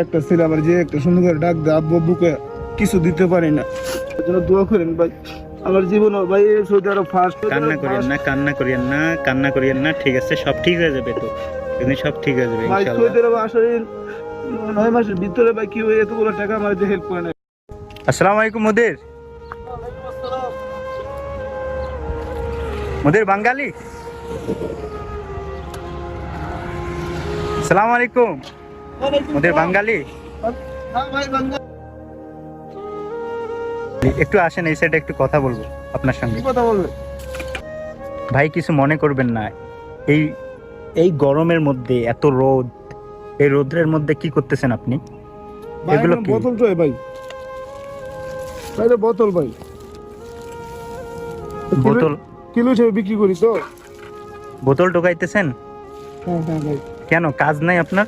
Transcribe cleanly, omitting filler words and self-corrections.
একটা ছেলে আবার যে একটা সুন্দর করে ডাক দেয় আব্বু আব্বুকে কিছু দিতে পারি না, এর জন্য দোয়া করেন ভাই। আমার জীবন ভাই সৌদি আরব ফার্স্ট। কান্না করিয়েন না, কান্না করিয়েন না, কান্না করিয়েন না, ঠিক আছে, সব ঠিক হয়ে যাবে তো, এমনি সব ঠিক হয়ে যাবে ভাই ইনশাআল্লাহ। সৌদি আরব আসলে 9 মাসের ভিতরে ভাই কি হয়ে এতগুলো টাকা আমার হেল্প করে না। আসসালামু আলাইকুম মুদির। মুদির বাঙালি। আসসালামু আলাইকুম মুদির বাঙালি। হ্যাঁ ভাই বাঙ্গা। একটু আসেন এই সাইডে, একটু কথা বলবো আপনার সঙ্গে। কি কথা বলবে? ভাই কিছু মনে করবেন না, এই এই গরমের মধ্যে এত রোদ, এই রোদের মধ্যে কি করতেছেন আপনি? ভাই এগুলো এখানে কি? বোতল চাই ভাই। ভাই এটা বোতল ভাই। বোতল? কিলো হিসেবে বিক্রি করি তো। বোতল ঢোকাইতেছেন? হ্যাঁ হ্যাঁ ভাই। কেন, কাজ নাই আপনার?